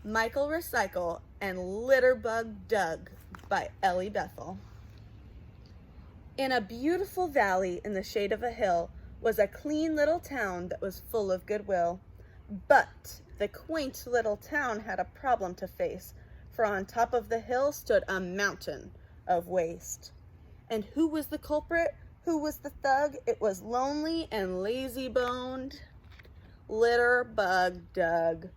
Michael Recycle and Litterbug Doug by Ellie Bethel. In a beautiful valley in the shade of a hill was a clean little town that was full of goodwill. But the quaint little town had a problem to face, for on top of the hill stood a mountain of waste. And who was the culprit? Who was the thug? It was lonely and lazy-boned Litterbug Doug.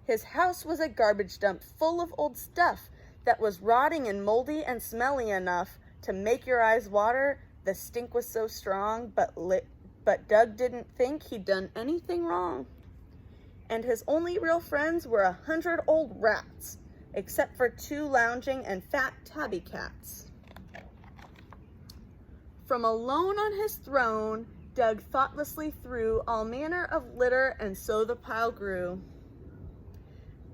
His house was a garbage dump full of old stuff that was rotting and moldy and smelly enough to make your eyes water. The stink was so strong, but Doug didn't think he'd done anything wrong. And his only real friends were 100 old rats, except for 2 lounging and fat tabby cats. From alone on his throne, Doug thoughtlessly threw all manner of litter, and so the pile grew.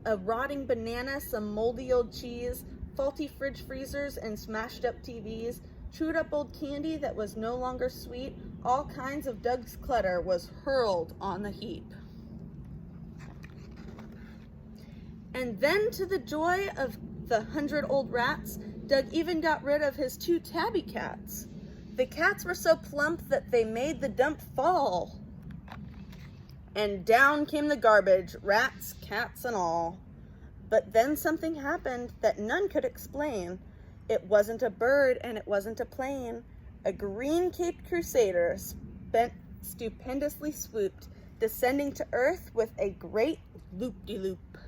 A rotting banana, some moldy old cheese, faulty fridge freezers, and smashed up TVs, chewed up old candy that was no longer sweet, all kinds of Doug's clutter was hurled on the heap. And then, to the joy of the 100 old rats, Doug even got rid of his 2 tabby cats. The cats were so plump that they made the dump fall. And down came the garbage, rats, cats, and all. But then something happened that none could explain. It wasn't a bird and it wasn't a plane. A green-caped crusader stupendously swooped, descending to earth with a great loop-de-loop.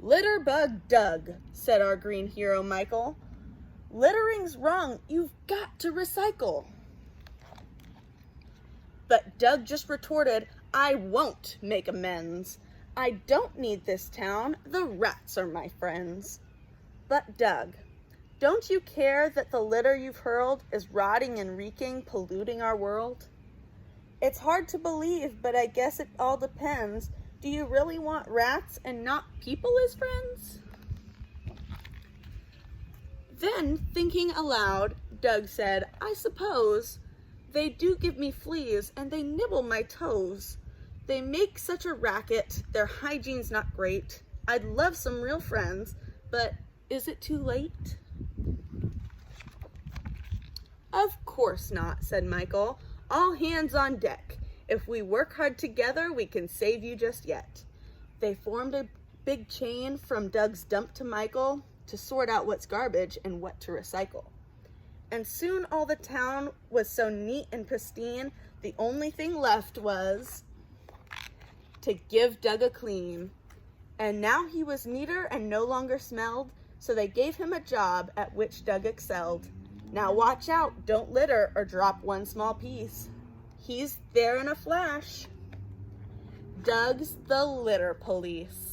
"Litterbug Doug," said our green hero Michael. "Littering's wrong. You've got to recycle." But Doug just retorted, "I won't make amends. I don't need this town. The rats are my friends." But Doug, don't you care that the litter you've hurled is rotting and reeking, polluting our world? It's hard to believe, but I guess it all depends. Do you really want rats and not people as friends? Then, thinking aloud, Doug said, "I suppose they do give me fleas and they nibble my toes. They make such a racket, their hygiene's not great. I'd love some real friends, but is it too late?" "Of course not," said Michael. "All hands on deck. If we work hard together, we can save you just yet." They formed a big chain from Doug's dump to Michael to sort out what's garbage and what to recycle. And soon all the town was so neat and pristine, the only thing left was to give Doug a clean. And now he was neater and no longer smelled, so they gave him a job at which Doug excelled. Now watch out, don't litter or drop one small piece. He's there in a flash. Doug's the litter police.